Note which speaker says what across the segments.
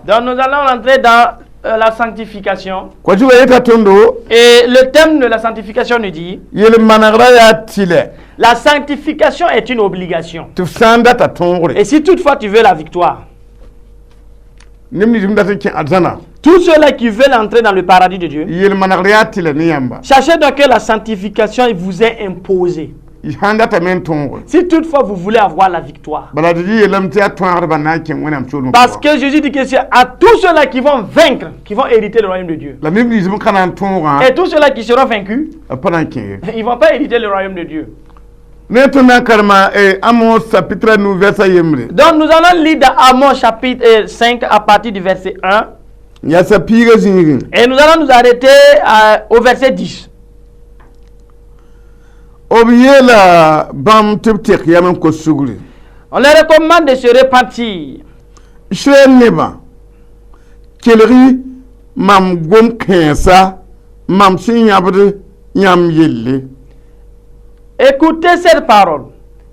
Speaker 1: Donc nous allons rentrer dans la sanctification.
Speaker 2: Et
Speaker 1: le thème de la sanctification nous dit: la sanctification est une obligation. Et si toutefois tu veux la victoire, tous ceux-là qui veulent entrer dans le paradis de Dieu, sachez donc que la sanctification vous est imposée. Si toutefois vous voulez avoir la victoire. Parce que Jésus dit que c'est à tous ceux-là qui vont vaincre, qui vont hériter le royaume de Dieu. Et tous ceux-là qui seront vaincus, ils ne vont pas hériter le royaume de Dieu. Donc nous allons lire dans Amos chapitre 5 à partir du verset 1. Et nous allons nous arrêter au verset 10. On leur recommande de se repentir. Écoutez cette parole,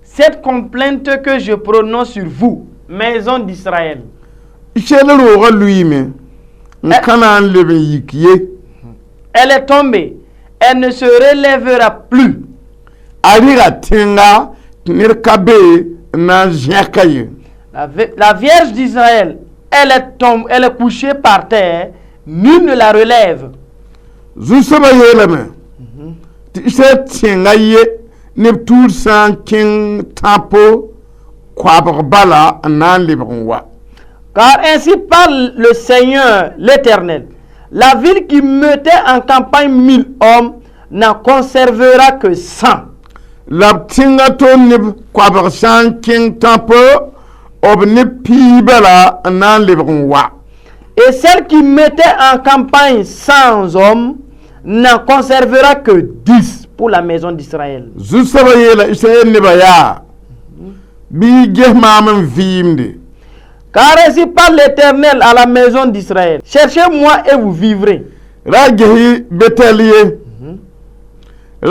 Speaker 1: cette complainte que je prononce sur vous, maison d'Israël. Elle est tombée, elle ne se relèvera plus. La Vierge d'Israël, elle est couchée par terre, nul ne la relève. Car ainsi parle le Seigneur l'Éternel: la ville qui mettait en campagne 1000 hommes n'en conservera que 100. Et celle qui mettait en campagne 100 hommes n'en conservera que 10 pour la maison d'Israël. Car ainsi parle l'Éternel à la maison d'Israël: cherchez-moi et vous vivrez. Ne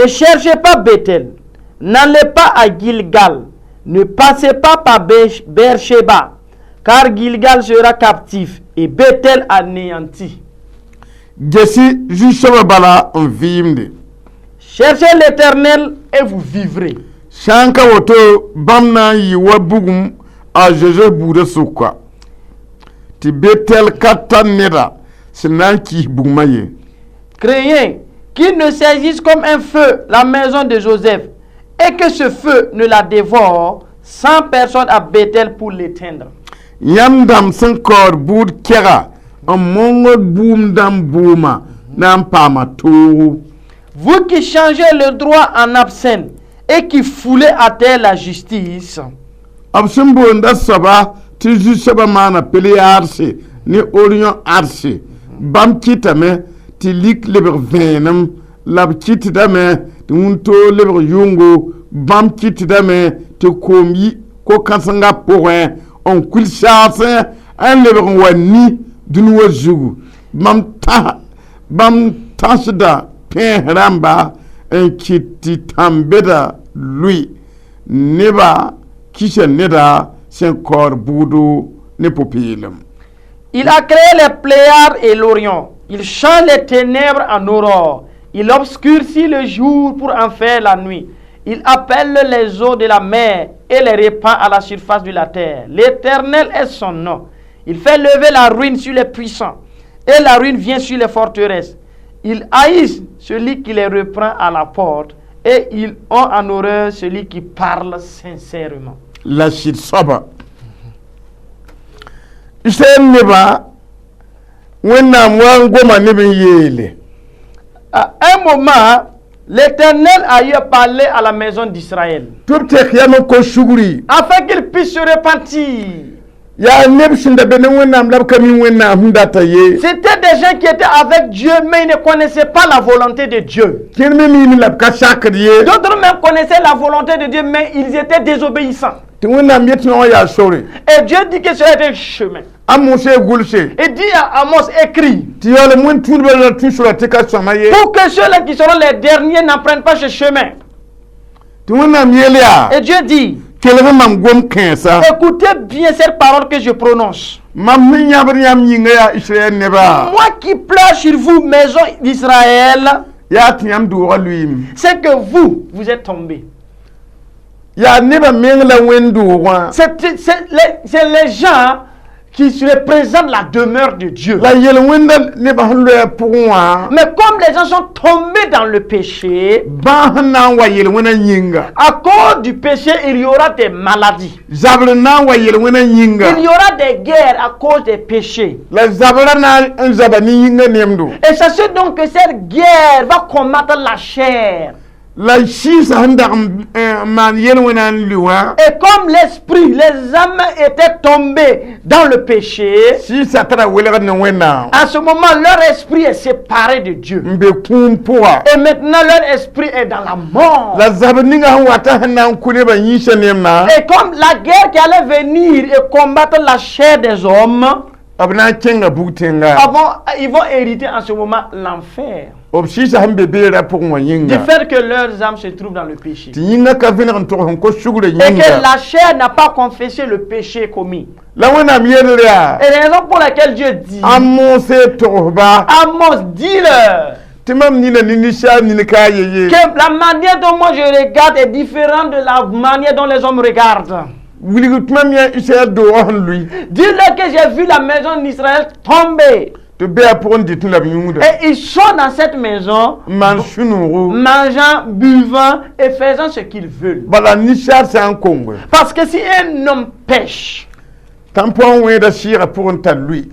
Speaker 1: cherchez pas Bethel, n'allez pas à Gilgal, ne passez pas par Beersheba, car Gilgal sera captif et Bethel anéanti. Cherchez l'Éternel et vous vivrez. Craignez qu'il ne saisisse comme un feu la maison de Joseph et que ce feu ne la dévore, 100 personnes à Bethel pour l'éteindre. Vous qui changez le droit en absent et qui foulez à terre la justice,
Speaker 2: lui neba kisha neda sen kor budu ne popilem.
Speaker 1: Il a créé les Pléiades et l'Orient. Il change les ténèbres en aurore. Il obscurcit le jour pour en faire la nuit. Il appelle les eaux de la mer et les répand à la surface de la terre. L'Éternel est son nom. Il fait lever la ruine sur les puissants et la ruine vient sur les forteresses. Il haïssent celui qui les reprend à la porte et ils ont en horreur celui qui parle sincèrement.
Speaker 2: La shit soba. Neba wena mwangoma nebe yele.
Speaker 1: À un moment, l'Éternel a eu parlé à la maison d'Israël afin qu'il puisse se repentir. C'était des gens qui étaient avec Dieu, mais ils ne connaissaient pas la volonté de Dieu. D'autres même connaissaient la volonté de Dieu, mais ils étaient désobéissants.
Speaker 2: ti wẽnnaam yet no ya sore
Speaker 1: Et Dieu dit que cela est un chemin.
Speaker 2: a mose gulse
Speaker 1: Il dit à Amos, écrit,
Speaker 2: ti yole mun tunbe la tu sura te ka sama ye
Speaker 1: pour que ceux-là qui seront les derniers n'apprennent pas ce chemin.
Speaker 2: ti wẽnnaam yele ya
Speaker 1: Et Dieu dit,
Speaker 2: kelg mam gom kẽesa
Speaker 1: écoutez bien cette parole que je prononce.
Speaker 2: mam min yãbd yãmb yĩnga yaa israɛl neba
Speaker 1: Moi qui pleure sur vous, maison d'Israël,
Speaker 2: yaa tɩ yãmb doogã luiim
Speaker 1: c'est que vous êtes tombés.
Speaker 2: yaa neba meng la wẽnd doogã
Speaker 1: C'est les gens qui représentent la demeure de Dieu.
Speaker 2: la yel wẽnda neba sẽn loɛɛ pʋgẽ wã
Speaker 1: Mais comme les gens sont tombés dans le péché,
Speaker 2: bãa sẽn na n wa yel wẽna yĩnga
Speaker 1: à cause du péché, il y aura des maladies.
Speaker 2: zabr n na n wa yel wẽna yĩnga
Speaker 1: Il y aura des guerres à cause des péchés.
Speaker 2: la zabrã na n zaba ne yĩnga nemdo
Speaker 1: Et sachez donc que cette guerre va combattre la chair.
Speaker 2: la sɩɩsã sẽn dag n maan yel wẽna n lʋ wã
Speaker 1: Et comme l'esprit, les âmes étaient tombées dans le péché,
Speaker 2: sɩɩsã tara welgd ne wẽnnaam
Speaker 1: à ce moment, leur esprit est séparé de Dieu.
Speaker 2: n be kũum pʋga
Speaker 1: Et maintenant, leur esprit est dans la mort.
Speaker 2: la zabr ninga sẽn wata sẽn na n kʋ nebã yĩnsã nemna
Speaker 1: Et comme la guerre qui allait venir et combattre la chair des hommes,
Speaker 2: b na n kẽnga bug tẽnga
Speaker 1: ils vont hériter en ce moment l'enfer.
Speaker 2: b sɩɩsã sẽn be beerã pʋgẽ wã
Speaker 1: Du
Speaker 2: yĩnga
Speaker 1: fait que leurs âmes se trouvent dans le péché.
Speaker 2: tɩ yĩnga ka vẽneg n tog sẽn kos sugre
Speaker 1: Et que
Speaker 2: yĩnga
Speaker 1: la chair n'a pas confessé le péché commis.
Speaker 2: la wẽnnaam yelr yaa
Speaker 1: Et la raison pour laquelle Dieu dit,
Speaker 2: a moose togsba
Speaker 1: Amos, dis-leur
Speaker 2: tɩ mam nina ne ninsaal nin kaa yeye
Speaker 1: que la manière dont moi je regarde est différente de la manière dont les hommes regardent.
Speaker 2: wilg tɩ mam yaa israɛl doogã sẽn lʋɩ
Speaker 1: Dis-leur que j'ai vu la maison d'Israël tomber.
Speaker 2: tɩ bɩ a pʋgẽ dɩt n la b yũuda
Speaker 1: Et ils sont dans cette maison,
Speaker 2: n maan sũ-noogo
Speaker 1: mangeant, buvant et faisant ce qu'ils veulent.
Speaker 2: bala ninsaal sã n konge
Speaker 1: Parce que si un homme pêche,
Speaker 2: tãn pʋgẽ wẽeda sɩɩgã pʋgẽ tar lʋɩ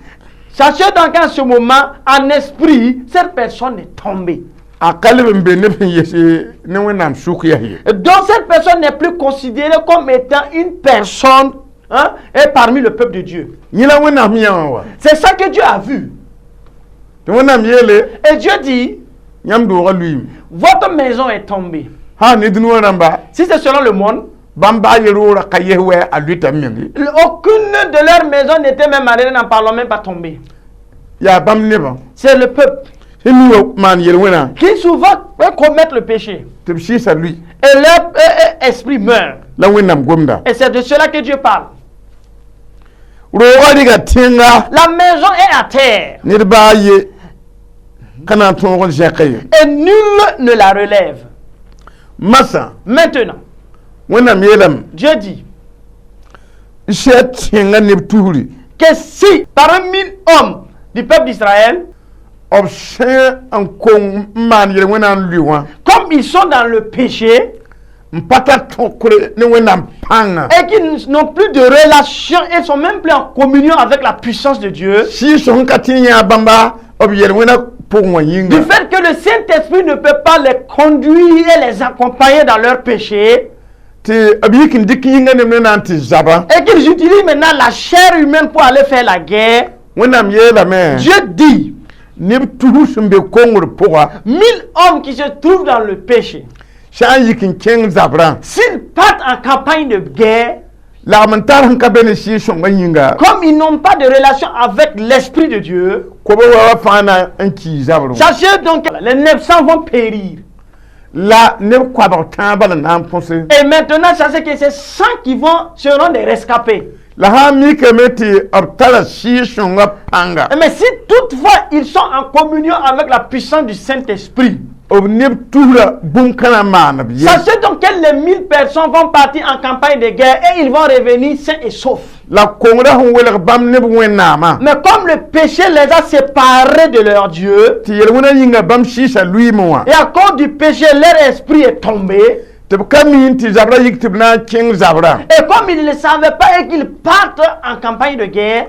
Speaker 1: sachez donc qu'en ce moment, en esprit, cette personne est tombée.
Speaker 2: a kalb n be neb sẽn yese ne wẽnnaam sʋk yaa ye
Speaker 1: Donc cette personne n'est plus considérée comme étant une personne et parmi le peuple de Dieu.
Speaker 2: yẽla wẽnnaam yãwã wa
Speaker 1: C'est ça que Dieu a vu.
Speaker 2: tɩ wẽnnaam yeele
Speaker 1: Et Dieu dit,
Speaker 2: yãmb doogã lʋɩɩm
Speaker 1: votre maison est tombée.
Speaker 2: sã ne dũni wã rãmba
Speaker 1: Si c'est selon le monde,
Speaker 2: bãmb baa ye roogrã ka yes wɛ a lʋɩtame mengi
Speaker 1: aucune de leurs maisons n'était même arrêtée, n'en parlons même pas tombée.
Speaker 2: yaa bãmb nebã
Speaker 1: C'est le peuple
Speaker 2: sẽn mi wa maan yel wẽna
Speaker 1: qui souvent peut commettre le péché.
Speaker 2: tɩ b sɩɩsa lʋɩ
Speaker 1: Et leur esprit meurt.
Speaker 2: la wẽnnaam gomda
Speaker 1: Et c'est de cela que Dieu parle.
Speaker 2: roogã rɩga tẽnga
Speaker 1: La maison est à terre
Speaker 2: ned baa ye ka na n tõog n zẽka ye
Speaker 1: et nul ne la relève.
Speaker 2: masã
Speaker 1: Maintenant,
Speaker 2: wẽnnaam yeelame
Speaker 1: Dieu dit
Speaker 2: sɛ tẽnga neb tusri
Speaker 1: que si parmi 1000 hommes du peuple d'Israël,
Speaker 2: b sẽ n kong n maan yel wẽnnaam lʋɩ wã
Speaker 1: comme ils sont dans le péché
Speaker 2: n pa tar tõkre ne wẽnnaam pãnga
Speaker 1: et qu'ils n'ont plus de relation et sont même plus en communion avec la puissance de Dieu,
Speaker 2: sɩɩs sẽn ka tɩ yã bãmba b yel wẽna pʋgẽ wã
Speaker 1: du
Speaker 2: yĩnga
Speaker 1: fait que le Saint-Esprit ne peut pas les conduire et les accompagner dans leur péché,
Speaker 2: tɩ b yik n dɩk yĩnga neb ne na n tɩ zaba
Speaker 1: et qu'ils utilisent maintenant la chair humaine pour aller faire la guerre,
Speaker 2: wẽnnaam yeelame
Speaker 1: Dieu dit,
Speaker 2: neb tus sẽn be kongr pʋga
Speaker 1: 1000 hommes qui se trouvent dans le péché,
Speaker 2: sã n yik n kẽng zabrã
Speaker 1: s'ils partent en campagne de guerre,
Speaker 2: lagm n tar sẽn ka be ne sɩɩs sõnga yĩnga
Speaker 1: comme ils n'ont pas de relation avec l'Esprit de Dieu,
Speaker 2: koba wa fãa na n kii zabr wã
Speaker 1: sachez donc que les 900 vont périr.
Speaker 2: la neb koabg tãabã la na n põse
Speaker 1: Et maintenant, sachez que ces 100 qui seront des rescapés.
Speaker 2: la sã n mikame tɩ b tara sɩɩs sõnga pãnga
Speaker 1: Mais si toutefois ils sont en communion avec la puissance du Saint-Esprit,
Speaker 2: b neb tusra bũmb-kãna n maan b ye
Speaker 1: sachez donc que les 1000 personnes vont partir en campagne de guerre et ils vont revenir sains et saufs.
Speaker 2: la kongra sẽn welg bãmb neb wẽnnaamã
Speaker 1: Mais comme le péché les a séparés de leur Dieu,
Speaker 2: tɩ yel wẽna yĩnga bãmb sɩɩsa lʋɩɩme wã
Speaker 1: et à cause du péché, leur esprit est tombé,
Speaker 2: tɩ b ka miin tɩ zabrã yik tɩ b na n kẽng zabrã
Speaker 1: et comme ils ne le savaient pas et qu'ils partent en campagne de guerre,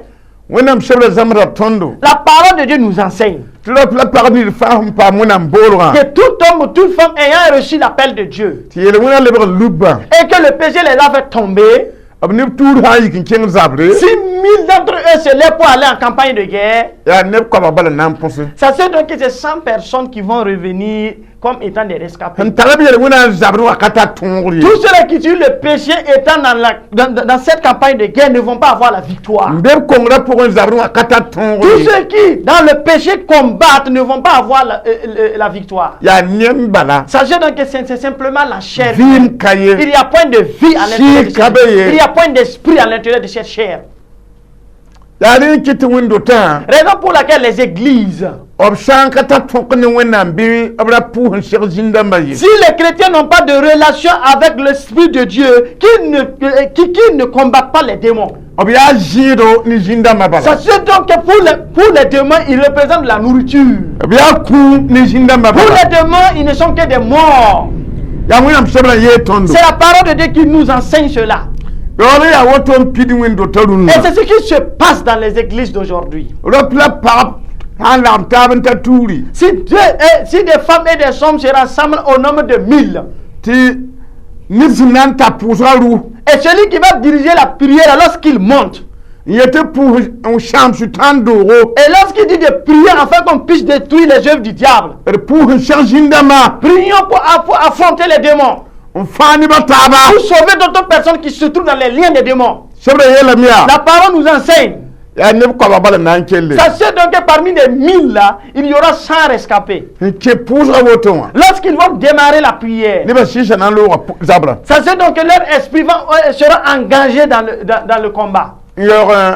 Speaker 2: wẽnnaam sebra zãmbra tõndo
Speaker 1: la parole de Dieu nous enseigne
Speaker 2: tɩ ra la pagd ned fãa sẽn paam wẽnnaam boolgã
Speaker 1: que tout homme ou toute femme ayant reçu l'appel de Dieu
Speaker 2: tɩ yel wẽna lebg lubã
Speaker 1: et que le péché les a fait tomber,
Speaker 2: abne tour ha yikin ken zabre
Speaker 1: Si 1000 d'entre eux se lèvent pour aller en campagne de guerre,
Speaker 2: ya ne ko babala nan ponse
Speaker 1: ça c'est donc que c'est 100 personnes qui vont revenir comme étant des rescapés.
Speaker 2: han talabi yele wona zabre wa kata tongri
Speaker 1: Tous ceux qui tuent le péché étant dans cette campagne de guerre ne vont pas avoir la victoire.
Speaker 2: mbeb kongra pour un zabre wa kata
Speaker 1: Tous
Speaker 2: tongri
Speaker 1: ceux qui, dans le péché, combattent ne vont pas avoir la victoire.
Speaker 2: ya nem bala
Speaker 1: Sachez donc que c'est simplement la chair.
Speaker 2: vim
Speaker 1: Il
Speaker 2: kaye
Speaker 1: n'y a point de vie à l'intérieur de cette
Speaker 2: kabaye.
Speaker 1: chair. Il n'y a point d'esprit à l'intérieur de cette chair.
Speaker 2: ya rin kiti windo ta
Speaker 1: Raison pour laquelle les églises,
Speaker 2: option kata tongni wona bi abra pour un cher jinda maye
Speaker 1: si les chrétiens n'ont pas de relation avec l'Esprit de Dieu, qui ne combattent pas les démons.
Speaker 2: obya jiro ni jinda mabala
Speaker 1: Sachez donc que pour les démons, ils représentent la nourriture.
Speaker 2: obya ku ni jinda
Speaker 1: Pour
Speaker 2: mabala
Speaker 1: les démons, ils ne sont que des morts.
Speaker 2: ya wona msebra ye tondo
Speaker 1: C'est la parole de Dieu qui nous enseigne cela.
Speaker 2: yole ya woto pidi windo tadun
Speaker 1: Et c'est ce qui se passe dans les églises d'aujourd'hui.
Speaker 2: ropla pa halam tabanta turi
Speaker 1: Si des femmes et des hommes se rassemblent au nombre de 1000,
Speaker 2: ti nizinan ta pusaru
Speaker 1: et celui qui va diriger la prière lorsqu'il monte,
Speaker 2: yete pour un champ sur tandoro
Speaker 1: et lorsqu'il dit de prier afin qu'on puisse détruire les œuvres du diable,
Speaker 2: pour un changindama
Speaker 1: prions pour affronter les démons,
Speaker 2: on fani bataba
Speaker 1: pour sauver d'autres personnes qui se trouvent dans les liens des démons.
Speaker 2: sebra yela mia
Speaker 1: La parole nous enseigne.
Speaker 2: ya ne ko babala nan kelle
Speaker 1: Sachez donc que parmi les 1000 là, il y aura 100 rescapés.
Speaker 2: ke pusa woto
Speaker 1: Lorsqu'ils vont démarrer la prière,
Speaker 2: ne ba shisha nan lo zabra
Speaker 1: sachez donc que leur esprit sera engagé dans le combat.
Speaker 2: yo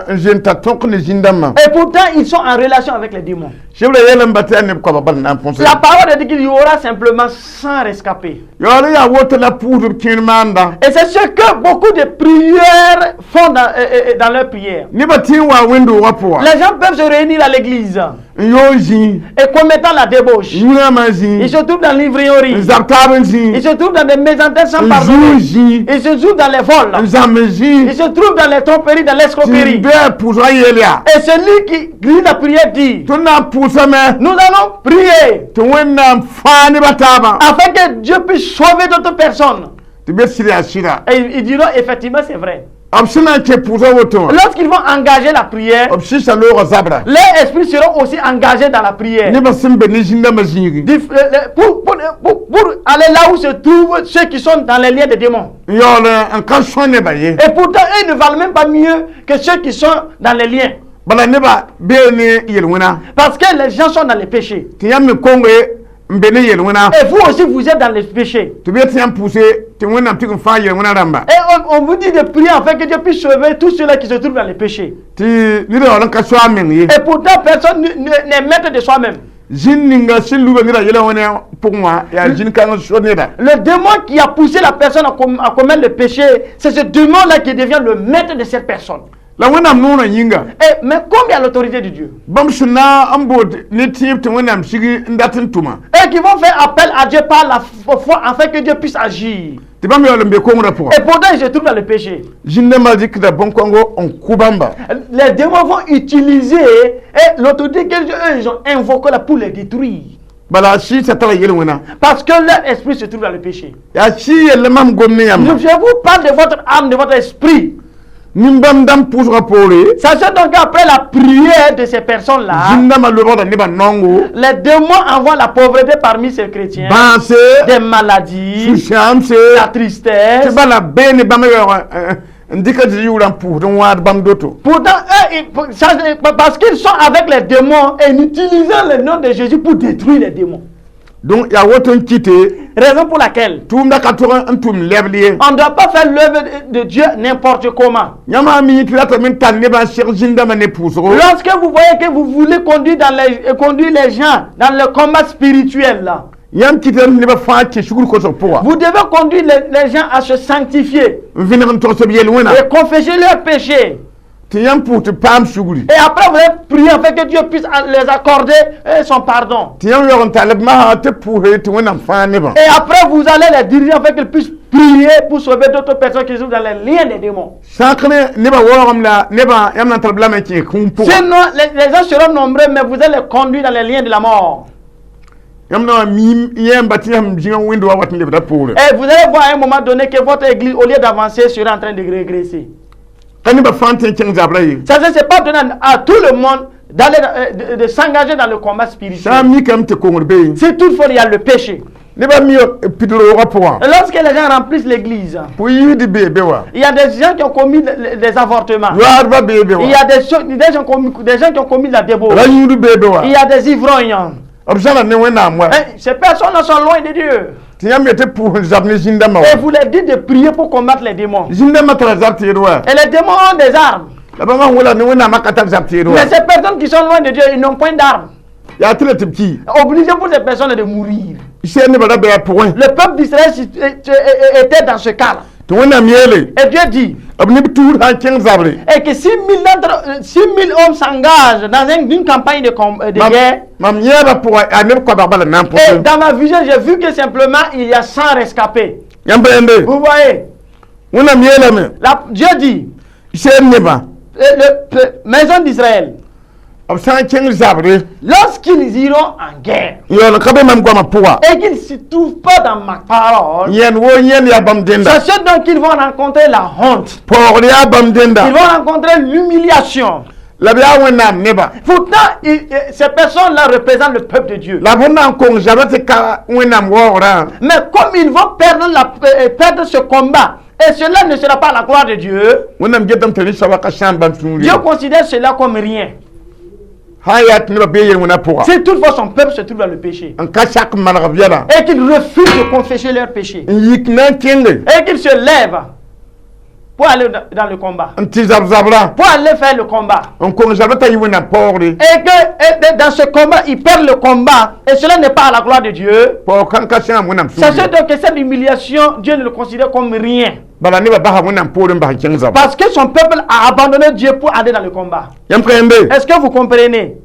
Speaker 2: un jeune ta tokni jindama
Speaker 1: Et pourtant, ils sont en relation avec les démons.
Speaker 2: sebra yela mbata ne ko babala nan ponse
Speaker 1: La parole dit qu'il y aura simplement 100 rescapés.
Speaker 2: yole ya woto la pour kinmanda
Speaker 1: Et c'est ce que beaucoup de prières font dans leur prière.
Speaker 2: ne ba tin wa window wapoa
Speaker 1: Les gens peuvent se réunir à l'église
Speaker 2: yoji
Speaker 1: et commettant la débauche.
Speaker 2: yuna mazi
Speaker 1: Ils se trouvent dans l'ivrognerie.
Speaker 2: zabtabenzi
Speaker 1: Ils se trouvent dans des mésententes sans pardon.
Speaker 2: juji
Speaker 1: Ils se trouvent dans les vols.
Speaker 2: zamezi
Speaker 1: Ils se trouvent dans les tromperies, dans l'escroquerie.
Speaker 2: be pusa yelia
Speaker 1: Et celui qui lit la prière dit,
Speaker 2: tuna pusa me
Speaker 1: nous allons prier
Speaker 2: to wenna fani bataba
Speaker 1: afin que Dieu puisse sauver d'autres personnes.
Speaker 2: to be sira sira
Speaker 1: Et ils diront effectivement c'est vrai.
Speaker 2: opsina ke pusa woto
Speaker 1: Lorsqu'ils vont engager la prière,
Speaker 2: opsisa lo zabra
Speaker 1: les esprits seront aussi engagés dans la prière.
Speaker 2: ne ba simbe ni jinda mazigi
Speaker 1: Pour aller là où se trouvent ceux qui sont dans les liens des démons.
Speaker 2: yole en kan sonne baye
Speaker 1: Et pourtant, eux ne valent même pas mieux que ceux qui sont dans les liens.
Speaker 2: bala ne ba be ne yelwina
Speaker 1: Parce que les gens sont dans les péchés.
Speaker 2: tiyam kongo mbene yelwina
Speaker 1: Et vous aussi, vous êtes dans les péchés.
Speaker 2: to be tiyam pousse te wenna tigun fa yelwina ramba
Speaker 1: Et on vous dit de prier afin que Dieu puisse sauver tous ceux-là qui se trouvent dans les péchés.
Speaker 2: ti ni da wala ka so amen ye
Speaker 1: Et pourtant, personne n'est maître de soi-même.
Speaker 2: jinninga silu ba ngira yela wona pungwa ya jin kan so ne da
Speaker 1: Le démon qui a poussé la personne à commettre le péché, c'est ce démon-là qui devient le maître de cette personne.
Speaker 2: la wona nuna yinga
Speaker 1: Mais comme il y a l'autorité de Dieu,
Speaker 2: bam suna ambod ni tip te wona msigi ndatin tuma
Speaker 1: et qui vont faire appel à Dieu par la foi afin que Dieu puisse agir.
Speaker 2: ti bam yole mbe ko ngura pour
Speaker 1: Et pourtant, ils se trouvent dans le péché.
Speaker 2: jinne mazik da bon kongo on kubamba
Speaker 1: Les démons vont utiliser l'autorité qu'eux ils ont invoquée là pour les détruire.
Speaker 2: bala shi ta tala yele wona
Speaker 1: Parce que leur esprit se trouve dans le péché.
Speaker 2: ya shi yele mam gomne yam
Speaker 1: Je vous parle de votre âme, de votre esprit.
Speaker 2: nimbam dam pour rapporter
Speaker 1: Sachez donc qu'après la prière de ces personnes-là,
Speaker 2: jinna ma lo da ne ba nongo
Speaker 1: les démons envoient la pauvreté parmi ces chrétiens,
Speaker 2: banse
Speaker 1: des maladies,
Speaker 2: shamse
Speaker 1: la tristesse.
Speaker 2: ti bala bene bam yo ndika di yuran pour don wa bam doto
Speaker 1: Pourtant, parce qu'ils sont avec les démons et en utilisant le nom de Jésus pour détruire les démons.
Speaker 2: donc ya woton kite
Speaker 1: Raison pour laquelle
Speaker 2: tum da ka to antum leblier
Speaker 1: on ne doit pas faire l'œuvre de Dieu n'importe comment.
Speaker 2: nyama mi trata min tan ne ba cheikh jinda ma ne pouso
Speaker 1: Lorsque vous voyez que vous voulez conduire les gens dans le combat spirituel là,
Speaker 2: yam kite ne ba fa ke shugul ko so poa
Speaker 1: vous devez conduire les gens à se sanctifier
Speaker 2: vinin to so biel wona
Speaker 1: et confesser leurs péchés.
Speaker 2: ti yam pour te pam shuguli
Speaker 1: Et après, vous allez prier afin que Dieu puisse les accorder son pardon.
Speaker 2: ti yam yo talib ma te pour te wona fa ne ba
Speaker 1: Et après, vous allez les diriger afin qu'ils puissent prier pour sauver d'autres personnes qui sont dans les liens des démons.
Speaker 2: sakne ne ba woram la ne ba yam nan talib la me ki kum poa
Speaker 1: Sinon, les gens seront nombreux, mais vous allez les conduire dans les liens de la mort.
Speaker 2: yamna mi yem batiyam jinga window wat le bra pour.
Speaker 1: Et vous allez voir à un moment donné que votre église, au lieu d'avancer, sera en train de régresser.
Speaker 2: Kani ba fantin king zabrayi.
Speaker 1: Ça c'est pas donné à tout le monde d'aller de s'engager dans le combat spirituel.
Speaker 2: Sa mi kam te kongorbe.
Speaker 1: Si toutefois il y a le péché.
Speaker 2: Ne ba mi pidro rapport.
Speaker 1: Lorsque les gens remplissent l'église,
Speaker 2: Pour y di bebe wa.
Speaker 1: il y a des gens qui ont commis des avortements.
Speaker 2: War ba bebe wa.
Speaker 1: Il y a des gens qui ont commis la débauche.
Speaker 2: Ra yudu bebe wa.
Speaker 1: Il y a des ivrognes.
Speaker 2: Obsana ne wena moi.
Speaker 1: Ces personnes sont loin de Dieu.
Speaker 2: Tiyam était pour zabne jindama.
Speaker 1: Et vous leur dites de prier pour combattre les démons.
Speaker 2: Jindama tra zabti wa.
Speaker 1: Et les démons ont des armes.
Speaker 2: La ba ma wala ne wena makata zabti wa.
Speaker 1: Mais ces personnes qui sont loin de Dieu, ils n'ont point d'armes.
Speaker 2: Ya tele tipki.
Speaker 1: Obligé pour ces personnes de mourir.
Speaker 2: Ise ne ba da be point.
Speaker 1: Le peuple d'Israël était dans ce cas-là.
Speaker 2: To wena miele.
Speaker 1: Et Dieu dit
Speaker 2: Abni tour han king zabre.
Speaker 1: et que 6 000 hommes s'engagent dans une campagne de guerre.
Speaker 2: Mam yaba pour aneb ko ba bala n'importe.
Speaker 1: Et dans ma vision, j'ai vu que simplement il y a 100 rescapés.
Speaker 2: Yambende.
Speaker 1: Vous voyez,
Speaker 2: Wena miele me.
Speaker 1: Dieu dit,
Speaker 2: Ise ne ba.
Speaker 1: maison d'Israël,
Speaker 2: Obsan king zabre.
Speaker 1: lorsqu'ils iront en guerre
Speaker 2: Yo le kabe mam goma poa.
Speaker 1: et qu'ils ne se trouvent pas dans ma parole,
Speaker 2: Yen wo yen ya bam denda.
Speaker 1: sachez donc qu'ils vont rencontrer la honte.
Speaker 2: Por ya bam
Speaker 1: Ils
Speaker 2: denda.
Speaker 1: vont rencontrer l'humiliation.
Speaker 2: La bia wena neba.
Speaker 1: Pourtant, ces personnes-là représentent le peuple de Dieu.
Speaker 2: La bona kong jabate ka wena mwora.
Speaker 1: Mais comme ils vont perdre ce combat, et cela ne sera pas la gloire de Dieu,
Speaker 2: Wena mjedam tele sawaka shamba tumuri.
Speaker 1: Dieu considère cela comme rien.
Speaker 2: Hayat ne ba be yen wena poa.
Speaker 1: Si toutefois son peuple se trouve dans le péché,
Speaker 2: En kachak manabiala.
Speaker 1: et qu'ils refusent de confesser leurs péchés,
Speaker 2: Yikna kenge.
Speaker 1: et qu'ils se lèvent pour aller dans le combat,
Speaker 2: Anti zabra.
Speaker 1: pour aller faire le combat,
Speaker 2: On kong jabata yiwena porri.
Speaker 1: et que dans ce combat, ils perdent le combat, et cela n'est pas à la gloire de Dieu,
Speaker 2: Por kan kacham wena
Speaker 1: sachez donc que cette humiliation, Dieu ne le considère comme rien.
Speaker 2: Bala ne ba ba wena porin ba king zabra.
Speaker 1: Parce que son peuple a abandonné Dieu pour aller dans le combat.
Speaker 2: Yam prende.
Speaker 1: Est-ce que vous comprenez?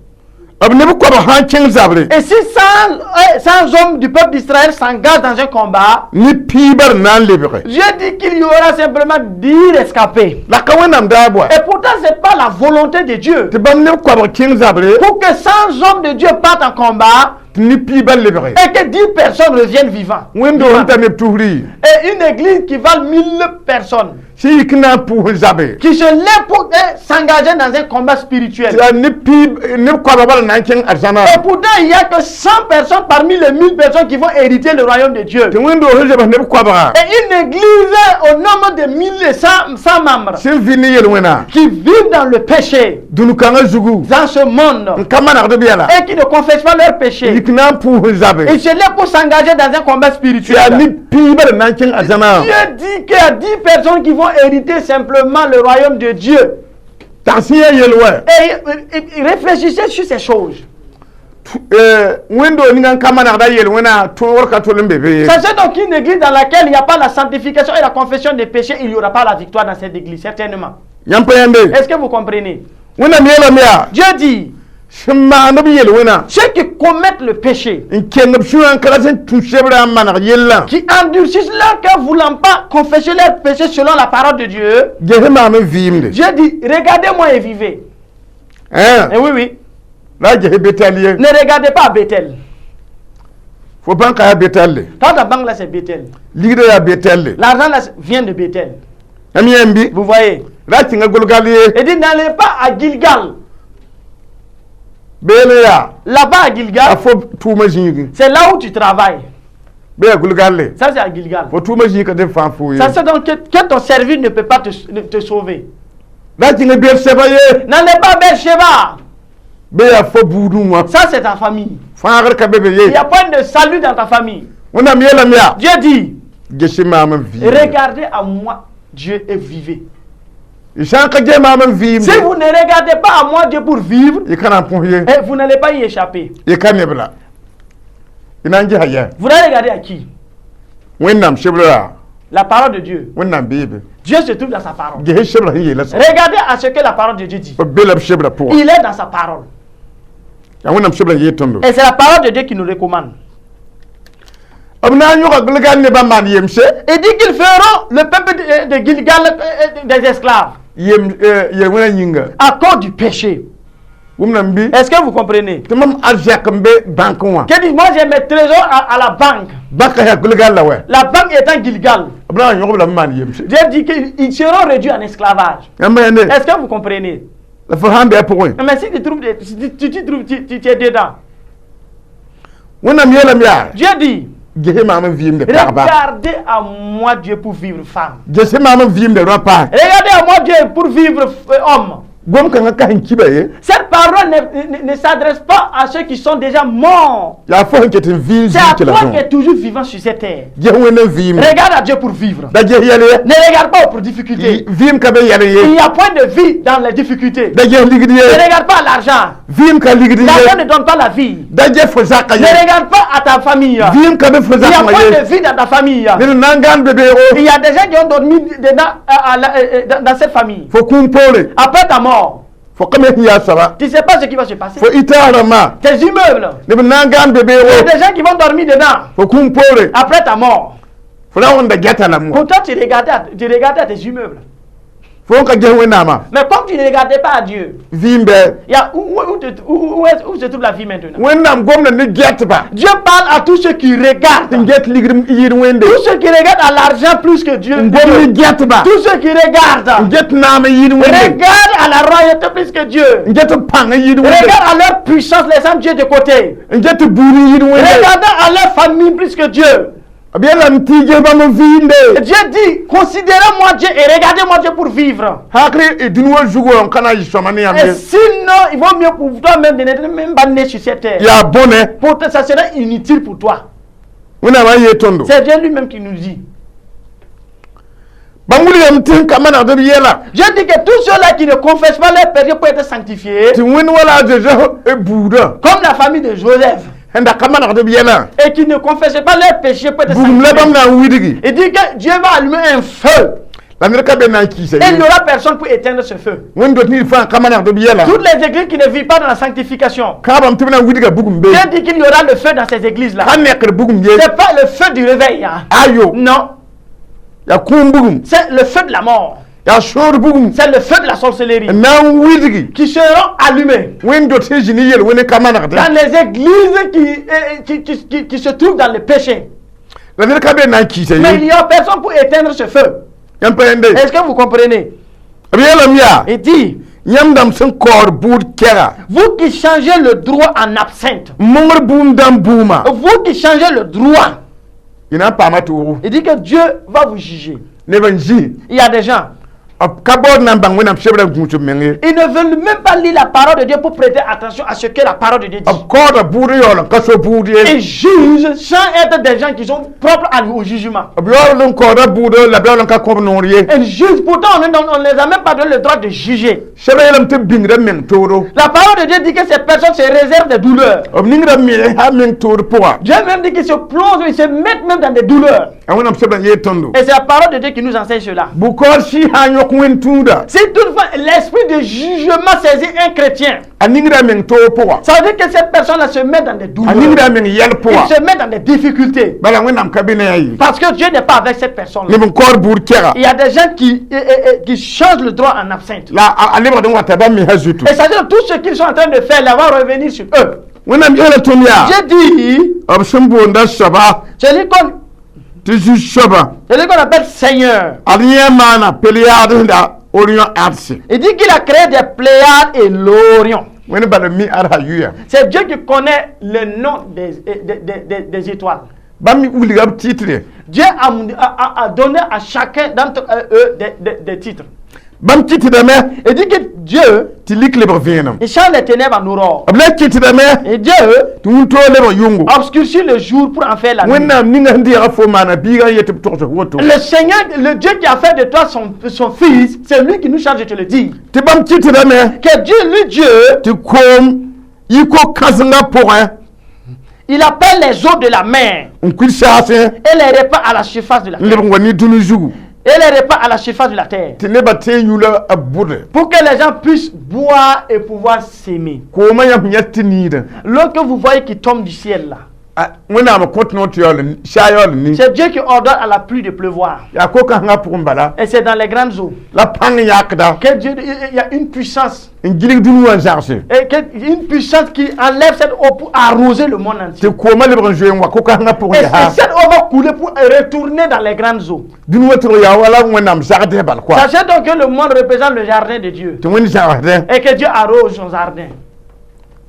Speaker 2: Abne bu ko ba han king zabre.
Speaker 1: Et si 100 hommes du peuple d'Israël s'engagent dans un combat,
Speaker 2: Ni pibar nan lebre.
Speaker 1: Dieu dit qu'il y aura simplement 10 rescapés.
Speaker 2: La ka wena mdabwa.
Speaker 1: Et pourtant, ce n'est pas la volonté de Dieu.
Speaker 2: Te bam ne ko ba king zabre.
Speaker 1: Pour que 100 hommes de Dieu partent en combat
Speaker 2: Ni pibar lebre.
Speaker 1: et que 10 personnes reviennent vivants.
Speaker 2: Wendo onta me tuhri.
Speaker 1: Et une église qui valent 1000 personnes,
Speaker 2: Si yikna pour zabe.
Speaker 1: qui se lève pour s'engager dans un combat spirituel.
Speaker 2: Ya ni pib ne ko ba bala nan king arzana.
Speaker 1: Et pourtant, il n'y a que 100 personnes parmi les 1000 personnes qui vont hériter le royaume de Dieu.
Speaker 2: Te wendo hoje ba ne ko ba.
Speaker 1: Et une église au nombre de 1100 membres
Speaker 2: Sin vini yel wena.
Speaker 1: qui vivent dans le péché,
Speaker 2: Dunu kanga zugu.
Speaker 1: dans ce monde,
Speaker 2: Kamana de biala.
Speaker 1: et qui ne confessent pas leurs péchés.
Speaker 2: Yikna pour zabe.
Speaker 1: Ils se lèvent pour s'engager dans un combat
Speaker 2: Ya
Speaker 1: spirituel.
Speaker 2: ni pibar nan king arzana.
Speaker 1: Dieu dit qu'il y a 10 personnes qui vont hériter simplement le royaume de Dieu.
Speaker 2: Tansiya yelwa.
Speaker 1: Et réfléchissez sur ces choses.
Speaker 2: Wendo ni ngan kamana da yel wena to worka to lembe be.
Speaker 1: Sachez donc qu'une église dans laquelle il n'y a pas la sanctification et la confession des péchés, il n'y aura pas la victoire dans cette église, certainement.
Speaker 2: Yampayande.
Speaker 1: Est-ce que vous comprenez?
Speaker 2: Wena miela mia.
Speaker 1: Dieu dit,
Speaker 2: Shima no bi yel wena.
Speaker 1: ceux qui commettent le péché,
Speaker 2: Nkengab shuan kalasen touchebra mana yella.
Speaker 1: qui endurcissent leur cœur, voulant pas confesser leurs péchés selon la parole de Dieu,
Speaker 2: Jehema me vimde.
Speaker 1: Dieu dit, regardez-moi et vivez. Et oui, oui.
Speaker 2: La jehe betaliye.
Speaker 1: Ne regardez pas à Bethel.
Speaker 2: Faut pas ka betalle.
Speaker 1: Quand la banque là, c'est Bethel.
Speaker 2: Ligde ya betalle.
Speaker 1: L'argent là vient de Bethel.
Speaker 2: Amiyembi.
Speaker 1: Vous voyez?
Speaker 2: La tinga golgaliye.
Speaker 1: Il dit, n'allez pas à Gilgal.
Speaker 2: Bele ya.
Speaker 1: Là-bas à Gilgal,
Speaker 2: Afo tuma jingi.
Speaker 1: c'est là où tu travailles.
Speaker 2: Be golgalle.
Speaker 1: Ça, c'est à Gilgal.
Speaker 2: Faut tuma jingi ka def fan fouye.
Speaker 1: Ça, c'est donc que ton service ne peut pas te sauver.
Speaker 2: La tinga ber sebaye.
Speaker 1: N'allez pas à Beersheba.
Speaker 2: Be ya fo budu moi.
Speaker 1: Ça, c'est ta famille.
Speaker 2: Fangar ka bebe
Speaker 1: Il
Speaker 2: ye.
Speaker 1: n'y a pas de salut dans ta famille.
Speaker 2: Wona miela mia.
Speaker 1: Dieu dit,
Speaker 2: Geshima me vi.
Speaker 1: regardez à moi, Dieu, et vivez.
Speaker 2: Ishan ka jema me vi.
Speaker 1: Si vous ne regardez pas à moi, Dieu, pour vivre,
Speaker 2: Ikana ponye.
Speaker 1: et vous n'allez pas y échapper.
Speaker 2: Ikanebla. Inanji haya.
Speaker 1: Vous allez regarder à qui?
Speaker 2: Wennam shebra.
Speaker 1: La parole de Dieu.
Speaker 2: Wennam bebe.
Speaker 1: Dieu se trouve dans sa parole.
Speaker 2: Gehe shebra yela.
Speaker 1: Regardez à ce que la parole de Dieu dit.
Speaker 2: Belab shebra pour.
Speaker 1: Il est dans sa parole.
Speaker 2: Ya wennam shebra yetondo.
Speaker 1: Et c'est la parole de Dieu qui nous recommande.
Speaker 2: Abna nyoka gulgan ne ba man yemse.
Speaker 1: Il dit qu'ils feront le peuple de Gilgal des esclaves
Speaker 2: Yem wena nyinga.
Speaker 1: à cause du péché. Est-ce que vous comprenez?
Speaker 2: Que
Speaker 1: dit, moi j'ai mes trésors à la banque. La banque est en Gilgal. Dieu dit qu'ils seront réduits en esclavage. Est-ce que vous comprenez? Mais si tu trouves, tu es dedans. Dieu dit, regardez à moi Dieu pour vivre femme. Regardez à moi Dieu pour vivre homme. Cette parole ne s'adresse pas à ceux qui sont déjà morts. C'est à toi qui es toujours vivant sur cette terre. Regarde à Dieu pour vivre. Ne regarde pas aux difficultés. Il n'y a point de vie dans les difficultés. Ne regarde pas à l'argent. L'argent ne donne pas la vie. Ne regarde pas à ta famille. Il n'y a point de vie dans ta famille. Il y a des gens qui ont dormi dans cette famille. Après ta mort, tu ne sais pas ce qui va se passer. Tes immeubles. Il y a des gens qui vont dormir dedans. Après ta mort. Pourtant, tu regardais à tes immeubles. Mais comme tu ne regardais pas à Dieu, où se trouve la vie maintenant? Dieu parle à tous ceux qui regardent. Tous ceux qui regardent à l'argent plus que Dieu. Tous ceux qui regardent à la royauté plus que Dieu. Regardent à leur puissance, les hommes Dieu de côté. Regardant à leur famille plus que Dieu. Dieu dit, considérez-moi Dieu et regardez-moi Dieu pour vivre. Et sinon, il vaut mieux pour toi même de ne même pas né sur cette terre. Pour toi, ça sera inutile pour toi. C'est Dieu lui-même qui nous dit. Je dis que tous ceux-là qui ne confessent pas leur péché pour être sanctifiés, comme la famille de Joseph, et qui ne confessent pas leur péché pour être sanctifiés, il dit que Dieu va allumer un feu. Et il n'y aura personne pour éteindre ce feu. Toutes les églises qui ne vivent pas dans la sanctification, Dieu dit qu'il y aura le feu dans ces églises-là. Ce n'est pas le feu du réveil. Non. C'est le feu de la mort. C'est le feu de la sorcellerie qui seront allumés dans les églises qui se trouvent dans le péché. Mais il n'y a personne pour éteindre ce feu. Est-ce que vous comprenez? Il dit, vous qui changez le droit en absinthe, vous qui changez le droit, il dit que Dieu va vous juger. Il y a des gens, ils ne veulent même pas lire la parole de Dieu pour prêter attention à ce que la parole de Dieu dit. Ils jugent sans être des gens qui sont propres au jugement. Ils jugent, pourtant on ne les a même pas donné le droit de juger. La parole de Dieu dit que ces personnes se réservent des douleurs. Dieu même dit qu'ils se plongent, ils se mettent même dans des douleurs. Et c'est la parole de Dieu qui nous enseigne cela. Si toutefois l'esprit de jugement saisit un chrétien, ça veut dire que cette personne-là se met dans des douleurs. Il se met dans des difficultés. Parce que Dieu n'est pas avec cette personne-là. Il y a des gens qui changent le droit en absinthe. Et ça veut dire que tout ce qu'ils sont en train de faire, là, va revenir sur eux. J'ai dit, celui qu'on appelle Seigneur. Il dit qu'il a créé des Pléiades et l'Orion. C'est Dieu qui connaît le nom des étoiles. Dieu a donné à chacun d'entre eux des titres. Il dit que Dieu, il change les ténèbres en aurore. Et Dieu obscurcit le jour pour en faire la nuit. Le Seigneur, le Dieu qui a fait de toi son fils, c'est lui qui nous charge de te le dire. Que Dieu, lui Dieu, il appelle les eaux de la mer et les répand à la surface de la terre. Et les repas à la surface de la terre. Pour que les gens puissent boire et pouvoir s'aimer. L'eau que vous voyez qui tombe du ciel là.
Speaker 2: wẽnnaam kõt tɩ yaool saa yaool ni
Speaker 1: C'est Dieu qui ordonne à la pluie de pleuvoir.
Speaker 2: yaa ko-kãsengã pʋgẽ bala
Speaker 1: Et c'est dans les grandes eaux
Speaker 2: la pãng yakda
Speaker 1: que Dieu, il y a une puissance.
Speaker 2: n gilg dũni wã n zagse
Speaker 1: Et une puissance qui enlève cette eau pour arroser le monde entier.
Speaker 2: tɩ kooma lebg n zoe n wa ko-kãsengã pʋgẽ
Speaker 1: Et
Speaker 2: yaa
Speaker 1: cette eau va couler pour retourner dans les grandes eaux.
Speaker 2: dũni wã tɩg yaa wala wẽnnaam zagdẽ bal koa
Speaker 1: Sachez donc que le monde représente le jardin de Dieu.
Speaker 2: tɩ wẽnd zagsdẽ
Speaker 1: Et que Dieu arrose son jardin.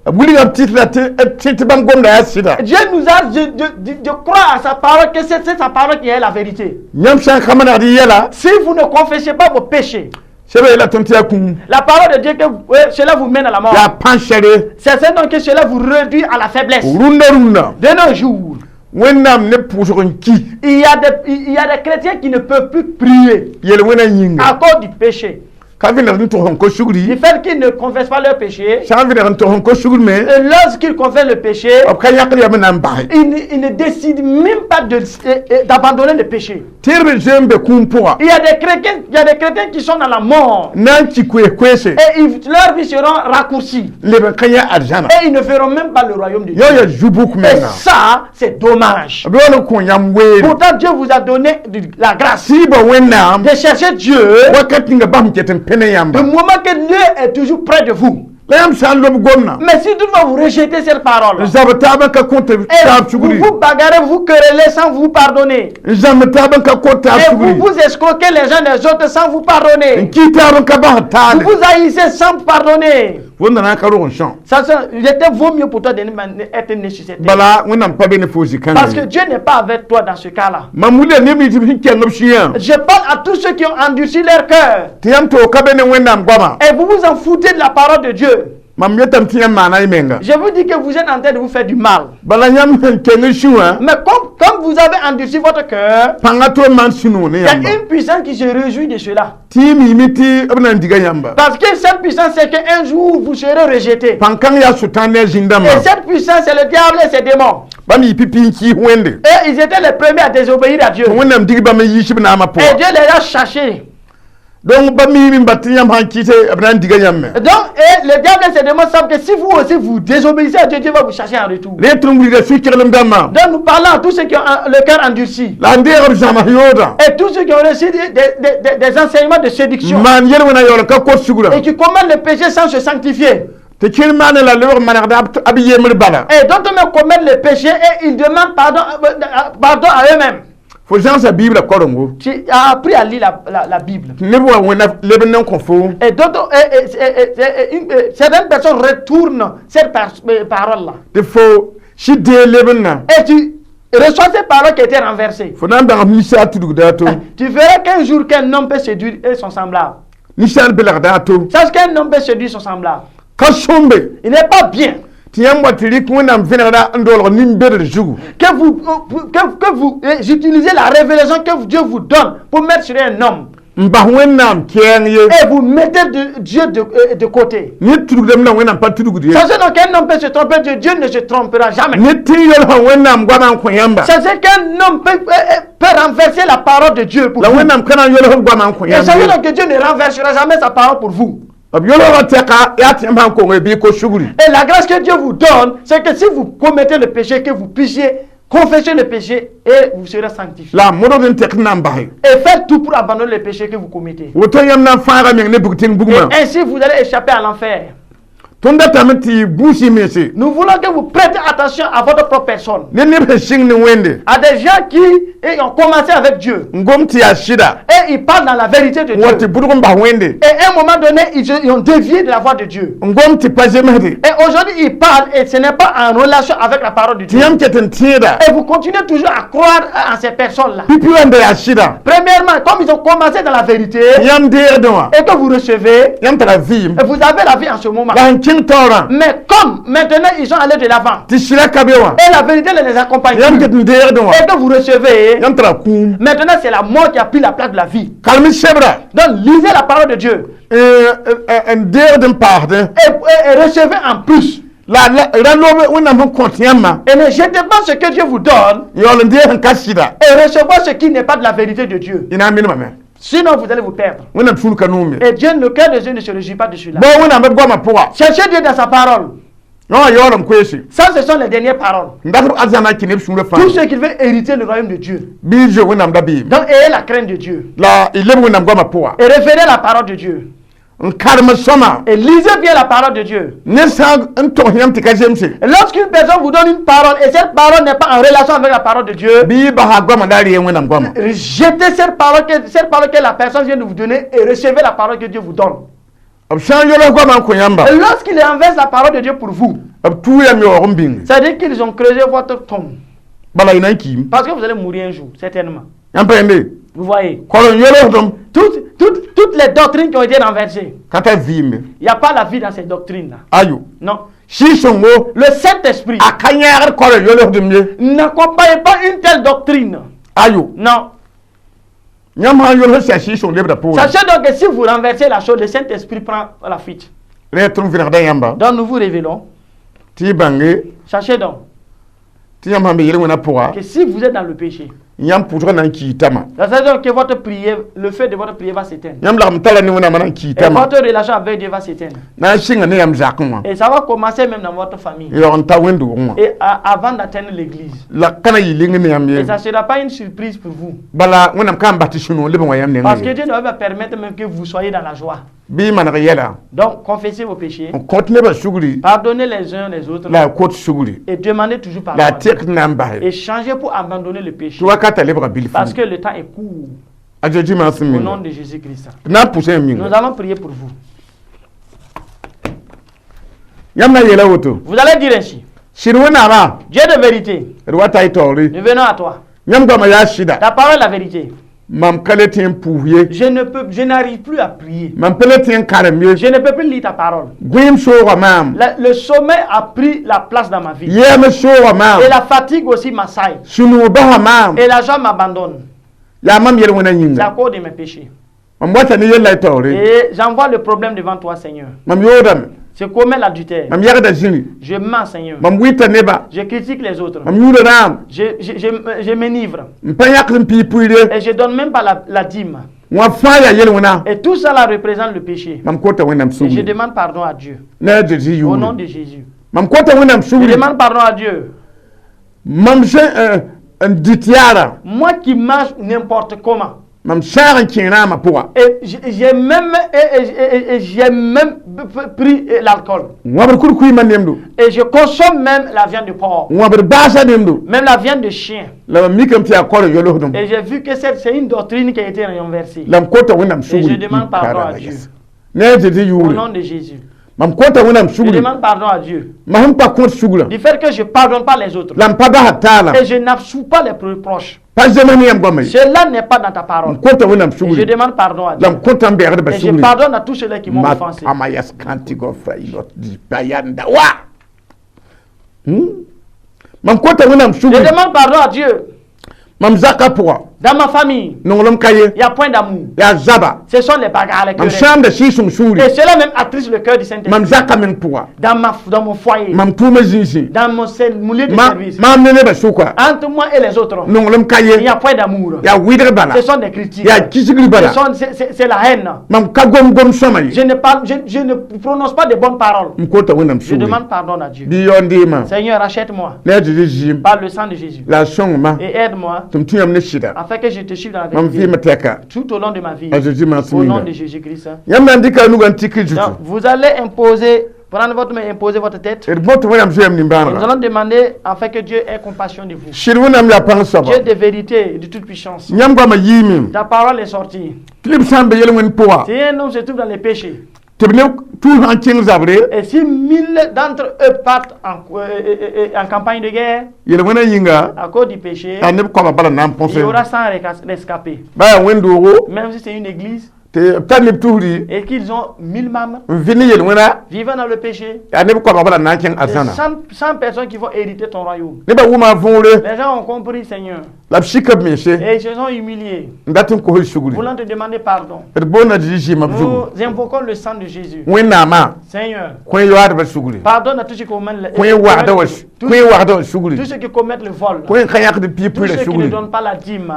Speaker 2: wilgame tɩtla tɩ bãmb gomda yaa sɩda
Speaker 1: Dieu nous a, je crois à sa parole que c'est sa parole qui est la vérité.
Speaker 2: yãmb sã n ka manegd yɛla
Speaker 1: Si vous ne confessez pas vos péchés,
Speaker 2: sẽba yeela tõnd tɩ yaa kũum
Speaker 1: la parole de Dieu, que cela vous mène à la mort.
Speaker 2: yaa pãn-sɛre
Speaker 1: C'est donc que cela vous réduit à la faiblesse.
Speaker 2: rũndã
Speaker 1: De nos jours,
Speaker 2: wẽnnaam ne pʋʋsg n ki
Speaker 1: il y a des chrétiens qui ne peuvent plus prier
Speaker 2: yel-wẽnã yĩnga
Speaker 1: à cause du péché.
Speaker 2: ka vẽneg n tʋgs n ko
Speaker 1: Du
Speaker 2: sugri
Speaker 1: fait qu'ils ne confessent pas leur péché,
Speaker 2: sã n vẽneg n tʋgs n ko sugr me
Speaker 1: et lorsqu'ils confessent le péché,
Speaker 2: b ka yãkd yame na n bagse
Speaker 1: ils ne décident même pas d'abandonner le péché.
Speaker 2: tɩɩdb zoe n be kũum pʋga
Speaker 1: Il y a des chrétiens qui sont dans la mort
Speaker 2: na n ki koeese
Speaker 1: et leurs vies seront raccourcies
Speaker 2: leb n ka yã arzãna
Speaker 1: et ils ne feront même pas le royaume de Dieu.
Speaker 2: yã yaa zu-bʋk
Speaker 1: Et
Speaker 2: menga
Speaker 1: ça, c'est dommage.
Speaker 2: b yaool n kõ yãmb weere
Speaker 1: Pourtant, Dieu vous a donné la grâce
Speaker 2: sɩɩba wẽnnaam
Speaker 1: de chercher Dieu
Speaker 2: wakat ninga bãmb ket n pẽne yãmba
Speaker 1: du moment que Dieu est toujours près de vous.
Speaker 2: la yãmb sã n lob gomna
Speaker 1: Mais si toutefois vous rejetez cette parole,
Speaker 2: n zab taab n ka kõt
Speaker 1: et
Speaker 2: taab
Speaker 1: vous
Speaker 2: sugri
Speaker 1: vous bagarrez, vous querellez sans vous pardonner,
Speaker 2: n zãmb taab n ka kõt taab
Speaker 1: et
Speaker 2: sugri
Speaker 1: vous escroquez les uns les autres sans vous
Speaker 2: n
Speaker 1: pardonner,
Speaker 2: ki taab n ka bas
Speaker 1: vous
Speaker 2: taale
Speaker 1: vous haïssez sans pardonner,
Speaker 2: fo na n ka rog n são
Speaker 1: il était vaut mieux pour toi d'être nécessité.
Speaker 2: bala wẽnnaam pa be ne fo
Speaker 1: Parce que
Speaker 2: zĩ-kãngẽ
Speaker 1: Dieu n'est pas avec toi dans ce cas-là.
Speaker 2: mam wula neb nins tɩ b sẽn kẽng b sũyã
Speaker 1: Je parle à tous ceux qui ont endurci leur cœur
Speaker 2: tɩ yãmb tɩ ka be ne wẽnnaam goama
Speaker 1: et vous vous en foutez de la parole de Dieu.
Speaker 2: mam yetame tɩ yãmb maana y menga
Speaker 1: Je vous dis que vous êtes en train de vous faire du mal.
Speaker 2: bala yãmb sẽn keng n sũ-wã
Speaker 1: Mais comme vous avez endurci votre cœur,
Speaker 2: pãnga tõe n maan sũ-noog ne
Speaker 1: il y a
Speaker 2: yãmba
Speaker 1: une puissance qui se réjouit de cela.
Speaker 2: tɩ y miime tɩ b na n diga yãmba
Speaker 1: Parce que cette puissance, c'est qu'un jour, vous serez rejeté.
Speaker 2: pãn-kãng yaa sʋtãan ne a zĩndãmba
Speaker 1: Et cette puissance, c'est le diable et ses démons.
Speaker 2: bãmb yɩ pipi n kiis wẽnde
Speaker 1: Et ils étaient les premiers à désobéir à Dieu.
Speaker 2: tɩ wẽnnaam dig bãmb n yiis b naamã
Speaker 1: Et
Speaker 2: pʋga
Speaker 1: Dieu les a cherchés.
Speaker 2: donc ba miime n bat tɩ yãmb sãn kɩɩse b na n diga yãmb me
Speaker 1: Donc, et le diable et ses démons savent que si vous aussi vous désobéissez à Dieu, Dieu va vous chercher en retour.
Speaker 2: rẽ tɩ n wilga sũ-keglem dãmbã
Speaker 1: Donc, nous parlons à tous ceux qui ont le cœur endurci.
Speaker 2: la n deegb zãms yooda
Speaker 1: Et tous ceux qui ont reçu des enseignements de séduction.
Speaker 2: maan yel-wẽna yaool n ka kot sugra
Speaker 1: Et qui commettent le péché sans se sanctifier.
Speaker 2: tɩ kẽn maane la lebg manegda b yembr bala
Speaker 1: Et d'autres même commettent le péché et ils demandent pardon à eux-mêmes.
Speaker 2: fo zãgsa biibrã korengo
Speaker 1: Tu as appris à lire la Bible.
Speaker 2: tɩ neb wa wẽna leb n kõ fo
Speaker 1: Et d'autres, certaines personnes retournent cette parole-là.
Speaker 2: tɩ fo sɩd dee lebnna
Speaker 1: Et tu reçois ces paroles qui étaient renversées.
Speaker 2: fo na n bãngb ninsaal tudgda a to
Speaker 1: Tu verras qu'un jour qu'un homme peut séduire son semblable.
Speaker 2: ninsaal belgda a to
Speaker 1: Sache qu'un homme peut séduire son semblable.
Speaker 2: ka sõmbe
Speaker 1: Il n'est pas bien
Speaker 2: tɩ yãmb wa tɩ rɩk wẽnnaam vẽnegda n dolg nin-bedr zugu
Speaker 1: que vous utilisez la révélation que Dieu vous donne pour mettre sur un homme.
Speaker 2: n bas wẽnnaam kɛɛng ye
Speaker 1: Et vous mettez Dieu de côté.
Speaker 2: ned tudgdame la wẽnnaam pa tudgd ye
Speaker 1: Sachez donc qu'un homme peut se tromper de Dieu ne se trompera jamais.
Speaker 2: ned tɩ n yolsã wẽnnaam goamã n kõ yãmba
Speaker 1: Sachez qu'un homme peut renverser la parole de Dieu pour
Speaker 2: la
Speaker 1: vous.
Speaker 2: wẽnnaam ka na n yolsd goamã n kõ
Speaker 1: Et sachez
Speaker 2: yãmb
Speaker 1: donc que Dieu ne renversera jamais sa parole pour vous.
Speaker 2: b yolsgã tɛka yaa tɩ yãmb sãn kong bɩ ko sugri
Speaker 1: Et la grâce que Dieu vous donne, c'est que si vous commettez le péché, que vous puissiez confesser le péché et vous serez sanctifié.
Speaker 2: la n modg n tɛk n na n base
Speaker 1: Et faites tout pour abandonner le péché que vous commettez.
Speaker 2: woto yãmb na n fãaga meng ne bug-tẽng bugmã
Speaker 1: Et ainsi, vous allez échapper à l'enfer.
Speaker 2: tõnd datame tɩ buusẽ mense
Speaker 1: Nous voulons que vous prêtez attention à votre propre personne.
Speaker 2: ne neb sẽn sɩng ne wẽnde
Speaker 1: À des gens qui ont commencé avec Dieu.
Speaker 2: n gom tɩ yaa sɩda
Speaker 1: Et ils parlent dans la vérité de
Speaker 2: n wa tɩ
Speaker 1: Dieu.
Speaker 2: bʋdg n bas wẽnde
Speaker 1: Et à un moment donné, ils ont dévié de la voie de Dieu.
Speaker 2: n gom tɩ pa zemsde
Speaker 1: Et aujourd'hui, ils parlent et ce n'est pas en relation avec la parole de
Speaker 2: tɩ
Speaker 1: Dieu.
Speaker 2: yãmb ket n tẽeda
Speaker 1: Et vous continuez toujours à croire en ces personnes-là.
Speaker 2: pipi wãnda yaa sɩda
Speaker 1: Premièrement, comme ils ont commencé dans la vérité
Speaker 2: yãmb deegdẽ wã
Speaker 1: et que vous recevez,
Speaker 2: yãmb tara vɩɩm
Speaker 1: et vous avez la vie en ce moment.
Speaker 2: la n kẽng taoorã
Speaker 1: Mais comme maintenant ils sont allés de l'avant
Speaker 2: tɩ sɩra ka be wã
Speaker 1: et la vérité ne les accompagne
Speaker 2: yãmb ket
Speaker 1: plus,
Speaker 2: n deegdẽ wã
Speaker 1: et que vous recevez,
Speaker 2: yãmb tara kũum
Speaker 1: maintenant c'est la mort qui a pris la place de la vie.
Speaker 2: kalem sebra
Speaker 1: Donc lisez la parole de Dieu
Speaker 2: n deegd n paasdẽ
Speaker 1: et recevez en plus.
Speaker 2: la ra lob wẽnnaam sẽn kõt yãmbã
Speaker 1: Et ne jetez pas ce que Dieu vous donne
Speaker 2: yaool n deeg n ka sɩda
Speaker 1: et recevez ce qui n'est pas de la vérité de Dieu.
Speaker 2: y na n menema me
Speaker 1: Sinon vous allez vous perdre.
Speaker 2: wẽnnaam sũur ka noome
Speaker 1: Et Dieu, le cœur de Dieu ne se réjouit pas de cela.
Speaker 2: bao wẽnnaam b goamã pʋga
Speaker 1: Cherchez Dieu dans sa parole. Ça, ce sont les dernières paroles. Tous ceux qui veulent hériter le royaume de Dieu. Donc, ayez la crainte de Dieu. Et révérez la parole de Dieu. Et lisez bien la parole de Dieu. Et lorsqu'une personne vous donne une parole et cette parole n'est pas en relation avec la parole de Dieu, rejetez cette parole que la personne vient de vous donner et recevez la parole que Dieu vous donne. Et lorsqu'il renverse la parole de Dieu pour vous, c'est-à-dire qu'ils ont creusé votre tombe. Parce que vous allez mourir un jour, certainement. Vous voyez, toutes les doctrines qui ont été renversées, il n'y a pas la vie dans ces doctrines-là. Non. Le Saint-Esprit n'accompagne pas une telle doctrine. Non. Sachez donc que si vous renversez la chose, le Saint-Esprit prend la fuite. Donc nous vous révélons. Sachez donc que si vous êtes dans le péché, c'est-à-dire que votre prière, le fait de votre prière va s'éteindre. Et votre relation avec Dieu va s'éteindre. Et ça va commencer même dans votre famille. Et avant d'atteindre l'église. Et ça ne sera pas une surprise pour vous. Parce que Dieu ne va pas permettre même que vous soyez dans la joie. Donc, confessez vos péchés. Pardonnez les uns les autres. Et demandez toujours pardon. Et changez pour abandonner le péché. Parce que le temps est court. Au nom de Jésus-Christ. Nous allons prier pour vous. Vous allez dire ainsi: Dieu de vérité, nous venons à toi. Ta parole est la vérité. Je n'arrive plus à prier. Je ne peux plus lire ta parole. Le sommeil a pris la place dans ma vie. Et la fatigue aussi m'assaille. Et la joie m'abandonne. C'est à cause de mes péchés. Et j'envoie le problème devant toi, Seigneur. Je commets l'adultère. Je mens, Seigneur. Je critique les autres. Je m'enivre. Et je donne même pas la dîme. Et tout cela représente le péché. Et je demande pardon à Dieu. Au nom de Jésus. Je demande pardon à Dieu. Moi qui mange n'importe comment. Et j'ai même pris l'alcool. Et je consomme même la viande de porc. Même la viande de chien. Et j'ai vu que c'est une doctrine qui a été renversée. Et je demande pardon à Dieu. Au nom de Jésus. Je demande pardon à Dieu. Du fait que je ne pardonne pas les autres. Et je n'absous pas les proches. Cela n'est pas dans ta parole. Et je demande pardon à Dieu. Et je pardonne à tous ceux qui m'ont offensé. Je demande pardon à Dieu. Dans ma famille, il n'y a point d'amour. Ce sont les bagarres, les querelles. Et cela même attriste le cœur du Saint-Esprit. Dans mon foyer, dans mon lieu de service, entre moi et les autres, il n'y a point d'amour. Ce sont des critiques. C'est la haine. Je ne prononce pas de bonnes paroles. Je demande pardon à Dieu. Seigneur, rachète-moi par le sang de Jésus. Et aide-moi afin que je te suive dans la vérité tout au long de ma vie. Au nom de Jésus-Christ. Donc, vous allez imposer, prendre votre main et imposer votre tête. Et nous allons demander afin que Dieu ait compassion de vous. Dieu de vérité et de toute puissance. Ta parole est sortie. Si un homme se trouve dans les péchés, et si 1000 d'entre eux partent en campagne de guerre, à cause du péché, il y aura 100 rescapés. Même si c'est une église, et qu'ils ont 1000 membres vivant dans le péché, 100 personnes qui vont hériter ton royaume. Les gens ont compris, Seigneur, et ils se sont humiliés, voulant te demander pardon. Nous invoquons le sang de Jésus. Seigneur, pardonne à tous ceux qui commettent le vol, tous ceux qui ne donnent pas la dîme,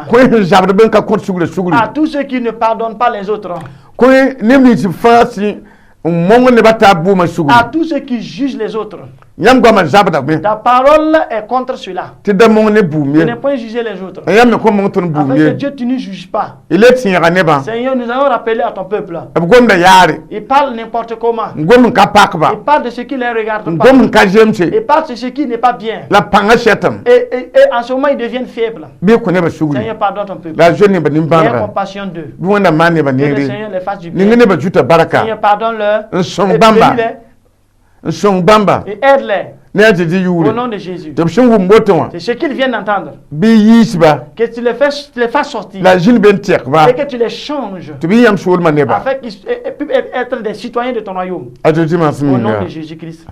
Speaker 1: à tous ceux qui ne pardonnent pas les autres, à tous ceux qui jugent les autres,
Speaker 2: yam goma jabda be
Speaker 1: Ta parole est contre cela.
Speaker 2: ti da mon ne
Speaker 1: Tu
Speaker 2: boumé
Speaker 1: n'es point juger les autres.
Speaker 2: yam ne ko mon ton
Speaker 1: Avec
Speaker 2: boumé
Speaker 1: Dieu, tu ne juges pas.
Speaker 2: il est tira ne ba
Speaker 1: Seigneur, nous allons rappeler à ton peuple.
Speaker 2: ab gonda yare
Speaker 1: Il parle n'importe comment.
Speaker 2: ngom ka pak
Speaker 1: Il
Speaker 2: ba
Speaker 1: parle de ce qui ne les regarde pas.
Speaker 2: ngom ka jemse
Speaker 1: Il parle de ce qui n'est pas bien.
Speaker 2: la panga shetam
Speaker 1: Et en ce moment, ils deviennent faibles.
Speaker 2: be ko ne ba sugri
Speaker 1: Seigneur, pardonne ton peuple.
Speaker 2: la jeune ba
Speaker 1: Aie
Speaker 2: nimbanga
Speaker 1: compassion d'eux.
Speaker 2: bi wona mane ba
Speaker 1: Que le
Speaker 2: nere
Speaker 1: Seigneur les fasse du bien.
Speaker 2: ninga ne ba juta baraka
Speaker 1: Seigneur, pardonne-leur.
Speaker 2: un son
Speaker 1: Et
Speaker 2: bamba
Speaker 1: bénis-les
Speaker 2: un son bamba
Speaker 1: et aide-les.
Speaker 2: ne ajiji
Speaker 1: Au
Speaker 2: yuri
Speaker 1: nom de Jésus.
Speaker 2: de shin wu moton
Speaker 1: C'est ce qu'ils viennent d'entendre.
Speaker 2: bi yisba
Speaker 1: Que tu les fasses sortir.
Speaker 2: la jeune ben tek ba
Speaker 1: Et que tu les changes.
Speaker 2: to bi yam shul maneba
Speaker 1: Afin qu'ils puissent être des citoyens de ton royaume.
Speaker 2: ajiji
Speaker 1: Au nom
Speaker 2: masminga
Speaker 1: de Jésus-Christ.